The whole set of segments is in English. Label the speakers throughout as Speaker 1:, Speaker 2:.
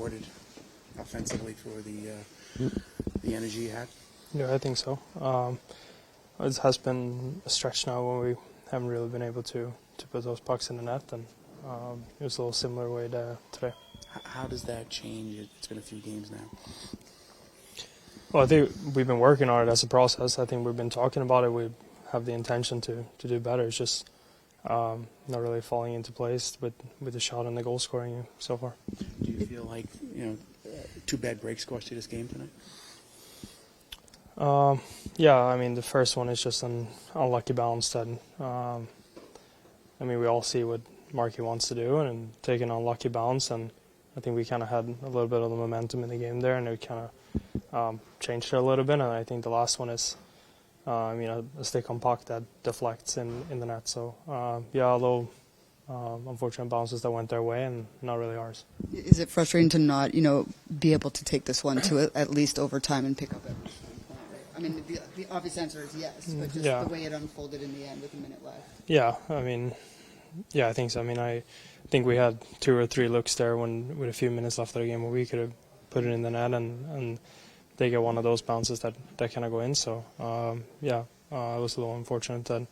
Speaker 1: rewarded offensively for the energy you had?
Speaker 2: Yeah, I think so. It has been a stretch now when we haven't really been able to put those pucks in the net, and it was a little similar way today.
Speaker 1: How does that change? It's been a few games now.
Speaker 2: Well, I think we've been working on it as a process. I think we've been talking about it. We have the intention to do better. It's just not really falling into place with the shot and the goal scoring so far.
Speaker 1: Do you feel like, two bad breaks cost you this game tonight?
Speaker 2: Yeah, I mean, the first one is just an unlucky bounce that, we all see what Marky wants to do and take an unlucky bounce, and I think we kind of had a little bit of the momentum in the game there, and it kind of changed it a little bit, and I think the last one is, a stick-on puck that deflects in the net, so a little unfortunate bounces that went their way and not really ours.
Speaker 3: Is it frustrating to not, be able to take this one to at least overtime and pick up every point? I mean, the obvious answer is yes, but just the way it unfolded in the end with a minute left.
Speaker 2: Yeah, I think so. I think we had 2 or 3 looks there with a few minutes left of the game where we could have put it in the net, and they get one of those bounces that kind of go in. So, it was a little unfortunate that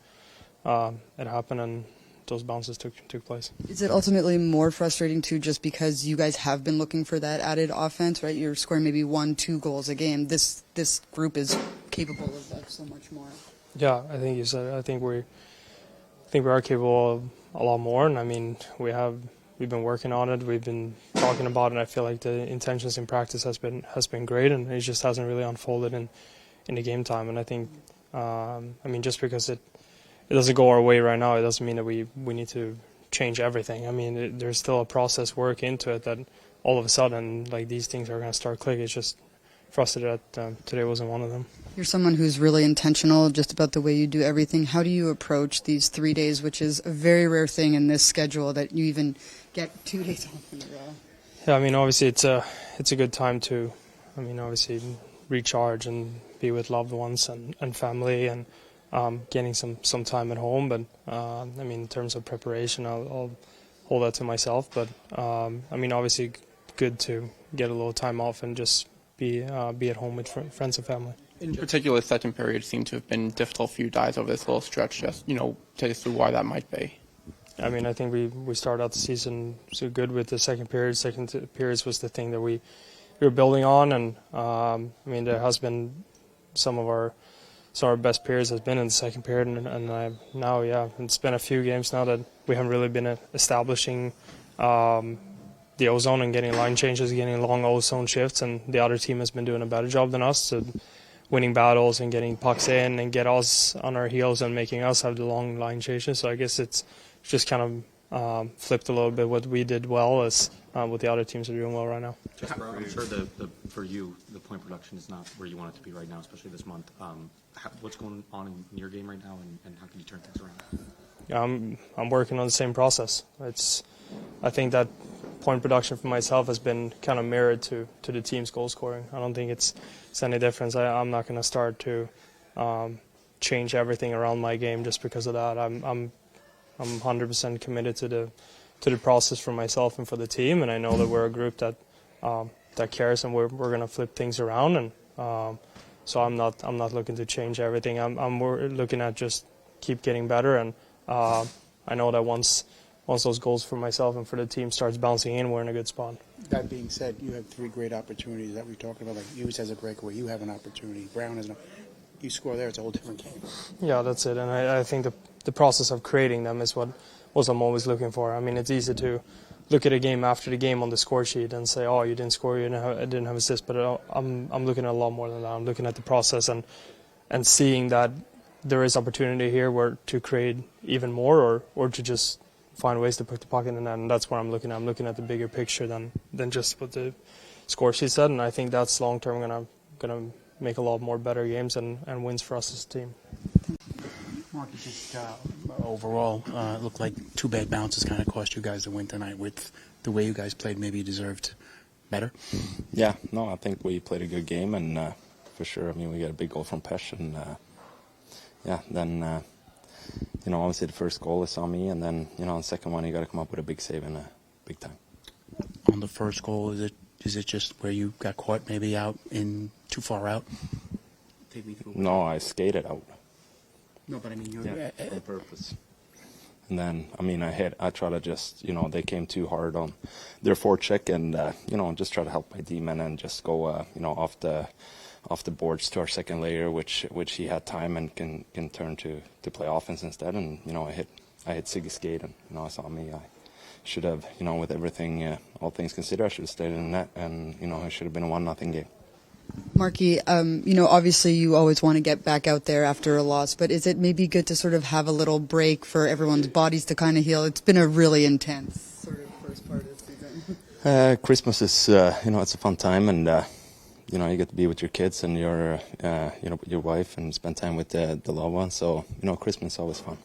Speaker 2: it happened and those bounces took place.
Speaker 3: Is it ultimately more frustrating too, just because you guys have been looking for that added offense, right? You're scoring maybe 1-2 goals a game. This group is capable of that so much more.
Speaker 2: Yeah, I think you said. I think we are capable of a lot more, and we've been working on it. We've been talking about it. I feel like the intentions in practice has been great, and it just hasn't really unfolded in the game time. And I think, just because it doesn't go our way right now, it doesn't mean that we need to change everything. There's still a process work into it that all of a sudden, like, these things are going to start clicking. It's just frustrated that today wasn't one of them.
Speaker 3: You're someone who's really intentional just about the way you do everything. How do you approach these 3 days, which is a very rare thing in this schedule, that you even get 2 days off in a row?
Speaker 2: Yeah, obviously it's a good time to, obviously recharge and be with loved ones and family and getting some time at home. But in terms of preparation, I'll hold that to myself. But obviously good to get a little time off and just be at home with friends and family.
Speaker 4: In particular, the second period seemed to have been difficult for you guys over this little stretch. Just take us through why that might be.
Speaker 2: I think we started out the season so good with the second period. Second periods was the thing that we were building on, and there has been some of our best periods has been in the second period, and now it's been a few games now that we haven't really been establishing the ozone and getting line changes, getting long ozone shifts, and the other team has been doing a better job than us, so winning battles and getting pucks in and get us on our heels and making us have the long line changes. So I guess it's just kind of flipped a little bit what we did well as what the other teams are doing well right now.
Speaker 5: Jesper, I'm sure for you, the point production is not where you want it to be right now, especially this month. What's going on in your game right now, and how can you turn things around?
Speaker 2: I'm working on the same process. I think that point production for myself has been kind of mirrored to the team's goal scoring. I don't think it's any difference. I'm not going to start to change everything around my game just because of that. I'm 100% committed to the process for myself and for the team, and I know that we're a group that cares, and we're going to flip things around, and so I'm not looking to change everything. I'm looking at just keep getting better, and I know that once those goals for myself and for the team starts bouncing in, we're in a good spot.
Speaker 1: That being said, you have 3 great opportunities that we talked about. Like Hughes has a breakaway, you have an opportunity. Brown has you score there, it's a whole different game.
Speaker 2: Yeah, that's it, and I think the process of creating them is what I'm always looking for. It's easy to look at a game after the game on the score sheet and say, oh, you didn't score, you didn't have assists, but I'm looking at a lot more than that. I'm looking at the process and seeing that there is opportunity here to create even more or to just find ways to put the puck in the net, and that's what I'm looking at. I'm looking at the bigger picture than just what the score sheet said, and I think that's long term gonna make a lot more better games and wins for us as a team.
Speaker 1: Mark, just overall, it looked like 2 bad bounces kind of cost you guys the win tonight. With the way you guys played, maybe you deserved better?
Speaker 6: Yeah, no, I think we played a good game, and for sure, we got a big goal from Pesce, and then obviously the first goal is on me, and then on the second one you got to come up with a big save and a big time.
Speaker 1: On the first goal, is Is it just where you got caught maybe out in too far out? Take me through.
Speaker 6: No, I skated out.
Speaker 1: No, but I mean,
Speaker 6: On purpose. And then, I mean, I try to just, they came too hard on their forecheck and, just try to help my D-man and just go, off the boards to our second layer, which he had time and can turn to play offense instead. And, I hit Siggy's skate and, I saw me. I should have, with everything, all things considered, I should have stayed in the net and, it should have been a 1-0 game.
Speaker 3: Marky, obviously you always want to get back out there after a loss, but is it maybe good to sort of have a little break for everyone's bodies to kind of heal? It's been a really intense sort of first part of the season.
Speaker 6: Christmas is, it's a fun time, and you get to be with your kids and your wife and spend time with the loved ones. So, Christmas is always fun.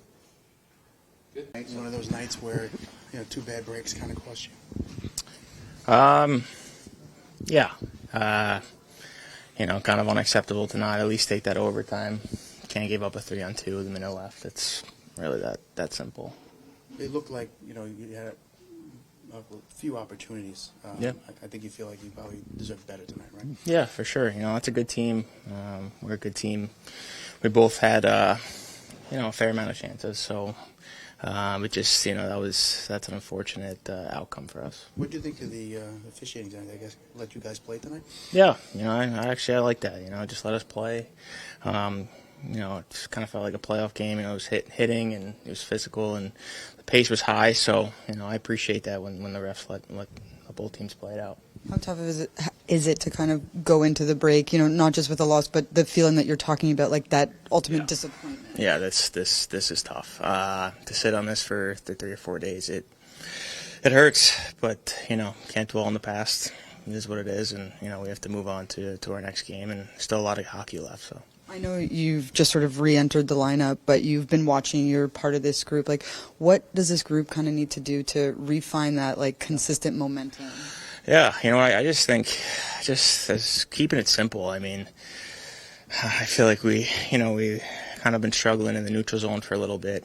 Speaker 1: One of those nights where 2 bad breaks kind of cost you.
Speaker 4: Yeah. Kind of unacceptable to not at least take that overtime. Can't give up a 3-on-2 with a minute left. It's really that simple.
Speaker 1: It looked like you had a few opportunities.
Speaker 4: Yeah.
Speaker 1: I think you feel like you probably deserve better tonight, right?
Speaker 4: Yeah, for sure. That's a good team. We're a good team. We both had a fair amount of chances. So, but just that's an unfortunate outcome for us.
Speaker 1: What do you think of the officiating tonight? I guess let you guys play tonight.
Speaker 4: Yeah, I like that. Just let us play. It just kind of felt like a playoff game. It was hitting and it was physical and the pace was high. So I appreciate that when the refs let both teams play it out.
Speaker 3: How tough is it to kind of go into the break, not just with a loss, but the feeling that you're talking about, like that ultimate disappointment?
Speaker 4: Yeah, this is tough. To sit on this for 3 or 4 days, it hurts, but can't dwell on the past. It is what it is, and we have to move on to our next game, and still a lot of hockey left. So
Speaker 3: I know you've just sort of re-entered the lineup, but you've been watching. You're part of this group. Like, what does this group kind of need to do to refine that consistent momentum?
Speaker 4: Yeah, I just think as keeping it simple. I mean, I feel like we kind of been struggling in the neutral zone for a little bit.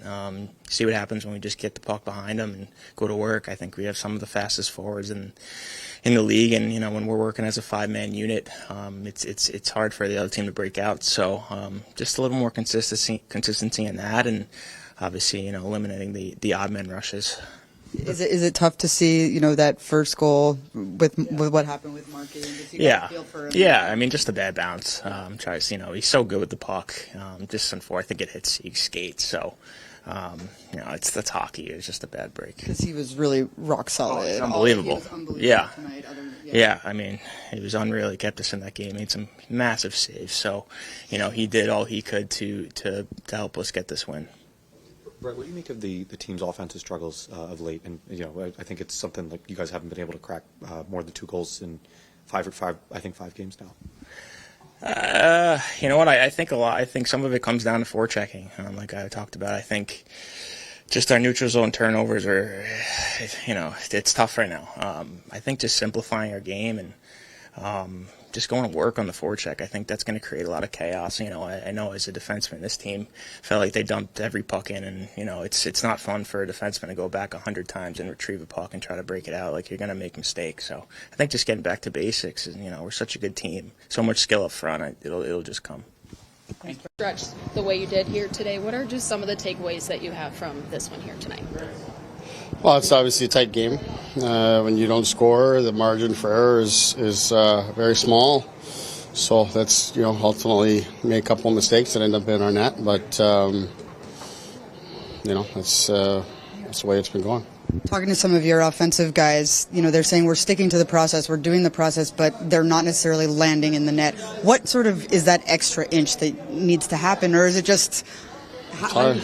Speaker 4: See what happens when we just get the puck behind them and go to work. I think we have some of the fastest forwards in the league, and when we're working as a 5-man unit, it's hard for the other team to break out. So just a little more consistency in that, and obviously eliminating the odd man rushes.
Speaker 3: Is it tough to see that first goal with what happened with Marky?
Speaker 4: Yeah, yeah. I mean, just a bad bounce. Tries, he's so good with the puck. Just I think it hit Sieg's skate. So, that's hockey. It's just a bad break.
Speaker 3: Because he was really rock solid.
Speaker 4: It's unbelievable.
Speaker 3: Yeah.
Speaker 4: Tonight,
Speaker 3: yeah.
Speaker 4: I mean, it was unreal. He kept us in that game. Made some massive saves. So, he did all he could to help us get this win.
Speaker 5: Brett, what do you make of the team's offensive struggles of late? And I think it's something like you guys haven't been able to crack more than 2 goals in 5 games now.
Speaker 4: You know what? I think a lot. I think some of it comes down to forechecking, like I talked about. I think just our neutral zone turnovers are, it's tough right now. I think just simplifying our game and just going to work on the forecheck, I think that's going to create a lot of chaos. I know as a defenseman, this team felt like they dumped every puck in, and it's not fun for a defenseman to go back 100 times and retrieve a puck and try to break it out. Like, you're going to make mistakes. So I think just getting back to basics, and we're such a good team, so much skill up front, it'll just come.
Speaker 7: Stretch the way you did here today. What are just some of the takeaways that you have from this one here tonight?
Speaker 8: Well, it's obviously a tight game. When you don't score, the margin for error is very small. So that's, ultimately made a couple of mistakes that end up in our net. But, that's the way it's been going.
Speaker 3: Talking to some of your offensive guys, they're saying we're sticking to the process, we're doing the process, but they're not necessarily landing in the net. What sort of is that extra inch that needs to happen, or is it just...
Speaker 8: It's hard.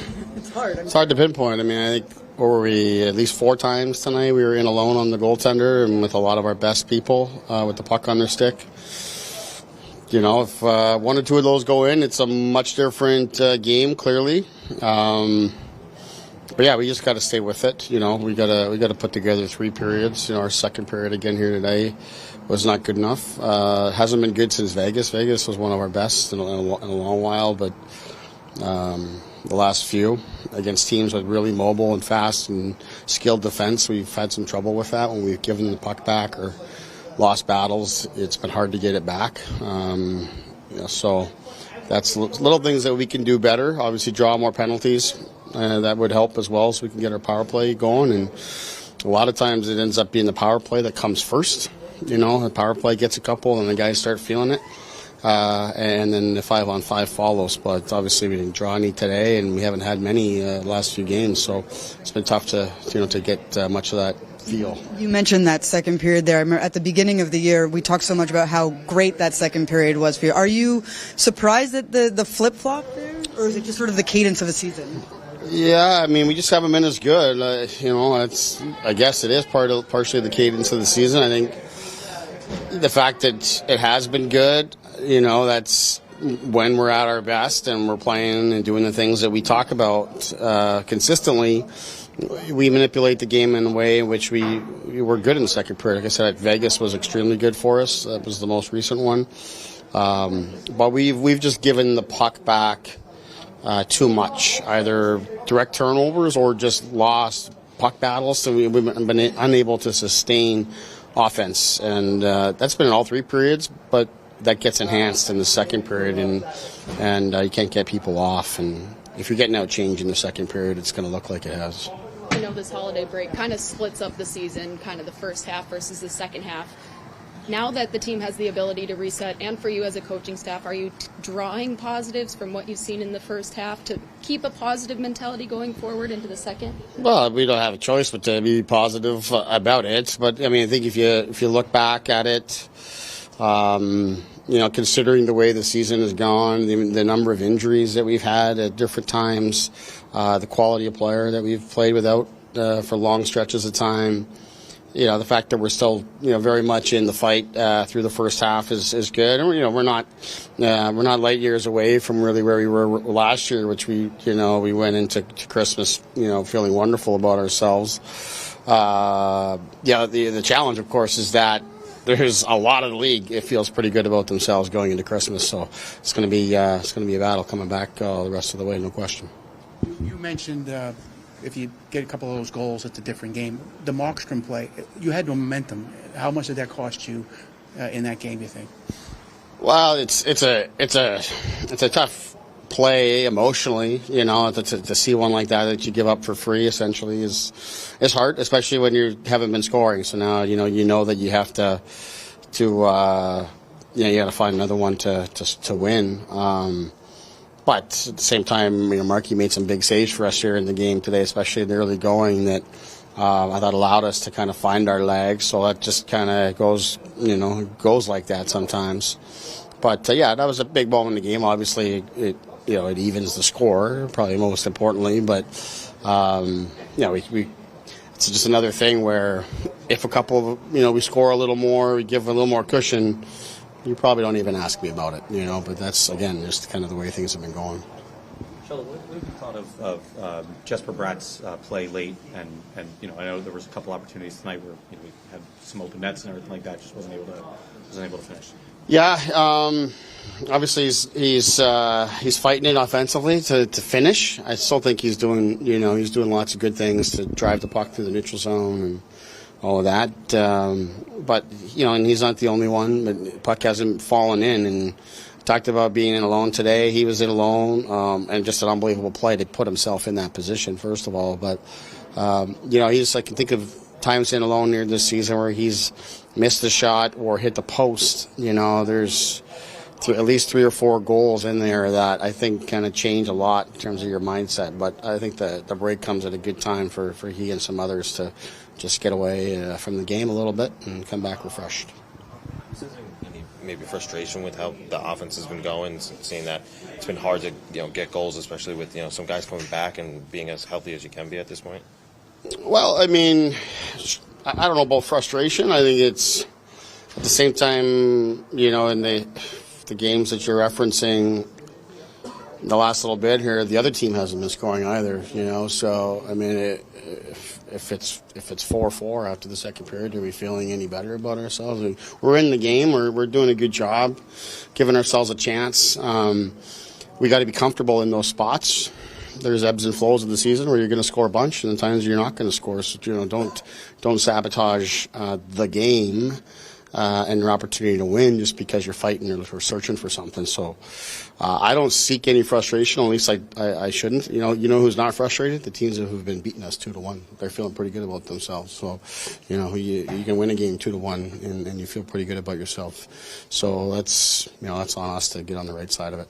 Speaker 8: It's hard to pinpoint. I mean, I think... Or were we at least 4 times tonight? We were in alone on the goaltender and with a lot of our best people with the puck on their stick. If 1 or 2 of those go in, it's a much different game, clearly. But yeah, we just got to stay with it. We got to put together 3 periods. Our second period again here today was not good enough. Hasn't been good since Vegas. Vegas was one of our best in a long while, but. The last few against teams with really mobile and fast and skilled defense, we've had some trouble with that when we've given the puck back or lost battles, it's been hard to get it back. So that's little things that we can do better. Obviously, draw more penalties. That would help as well, so we can get our power play going. And a lot of times it ends up being the power play that comes first. The power play gets a couple, and the guys start feeling it. And then the 5-on-5 follows. But obviously we didn't draw any today, and we haven't had many last few games. So it's been tough to get much of that feel.
Speaker 3: You mentioned that second period there. I remember at the beginning of the year, we talked so much about how great that second period was for you. Are you surprised at the flip-flop there, or is it just sort of the cadence of the season?
Speaker 8: Yeah, I mean, we just haven't been as good. I guess it is partially the cadence of the season. I think the fact that it has been good, that's when we're at our best and we're playing and doing the things that we talk about consistently. We manipulate the game in a way in which we were good in the second period. Like I said, Vegas was extremely good for us. That was the most recent one. But we've just given the puck back too much, either direct turnovers or just lost puck battles. So we've been unable to sustain offense, and that's been in all three periods, but that gets enhanced in the second period, and you can't get people off. And if you're getting out change in the second period, it's going to look like it has.
Speaker 7: I know this holiday break kind of splits up the season, kind of the first half versus the second half. Now that the team has the ability to reset, and for you as a coaching staff, are you drawing positives from what you've seen in the first half to keep a positive mentality going forward into the second?
Speaker 8: Well, we don't have a choice but to be positive about it. But I mean, I think if you look back at it, considering the way the season has gone, the number of injuries that we've had at different times, the quality of player that we've played without for long stretches of time. The fact that we're still, very much in the fight through the first half is good. And we're not light years away from really where we were last year, which we went into Christmas, feeling wonderful about ourselves. The challenge, of course, is that there's a lot of the league. It feels pretty good about themselves going into Christmas, so it's going to be a battle coming back the rest of the way, no question.
Speaker 1: You mentioned if you get a couple of those goals, it's a different game. The Markstrom play, you had no momentum. How much did that cost you in that game, you think? Well,
Speaker 8: it's a tough play emotionally, to see one like that you give up for free essentially is hard, especially when you haven't been scoring. So now you know that you have to you got to find another one to win. But at the same time, Markey made some big saves for us here in the game today, especially in the early going, that I thought allowed us to kind of find our legs. So that just kind of goes like that sometimes. But that was a big moment in the game. Obviously, it evens the score, probably most importantly. But it's just another thing where if a couple, we score a little more, we give a little more cushion. You probably don't even ask me about it, but that's, again, just kind of the way things have been going.
Speaker 5: Sheldon, what have you thought of Jesper Bratt's play late? And I know there was a couple opportunities tonight where we had some open nets and everything like that, just wasn't able to finish. Yeah,
Speaker 8: obviously he's fighting it offensively to finish. I still think he's doing lots of good things to drive the puck through the neutral zone and all of that. But and he's not the only one. But puck hasn't fallen in. And talked about being in alone today. He was in alone, and just an unbelievable play to put himself in that position. First of all, but I can think of times in alone near this season where he's missed the shot or hit the post. There's at least 3 or 4 goals in there that I think kind of change a lot in terms of your mindset. But I think the break comes at a good time for he and some others to just get away from the game a little bit and come back refreshed.
Speaker 9: Is there any maybe frustration with how the offense has been going, seeing that it's been hard to get goals, especially with some guys coming back and being as healthy as you can be at this point?
Speaker 8: Well, I mean, I don't know about frustration. I think it's at the same time, in the games that you're referencing, the last little bit here, the other team hasn't been scoring either. So I mean, if it's 4-4 after the second period, are we feeling any better about ourselves? We're in the game. We're doing a good job, giving ourselves a chance. We got to be comfortable in those spots. There's ebbs and flows of the season where you're going to score a bunch, and the times you're not going to score. So don't sabotage the game and your opportunity to win just because you're fighting or searching for something. So I don't seek any frustration. At least I shouldn't. You know who's not frustrated? The teams who've been beating us 2-1. They're feeling pretty good about themselves. So you can win a game 2-1 and you feel pretty good about yourself. So that's on us to get on the right side of it.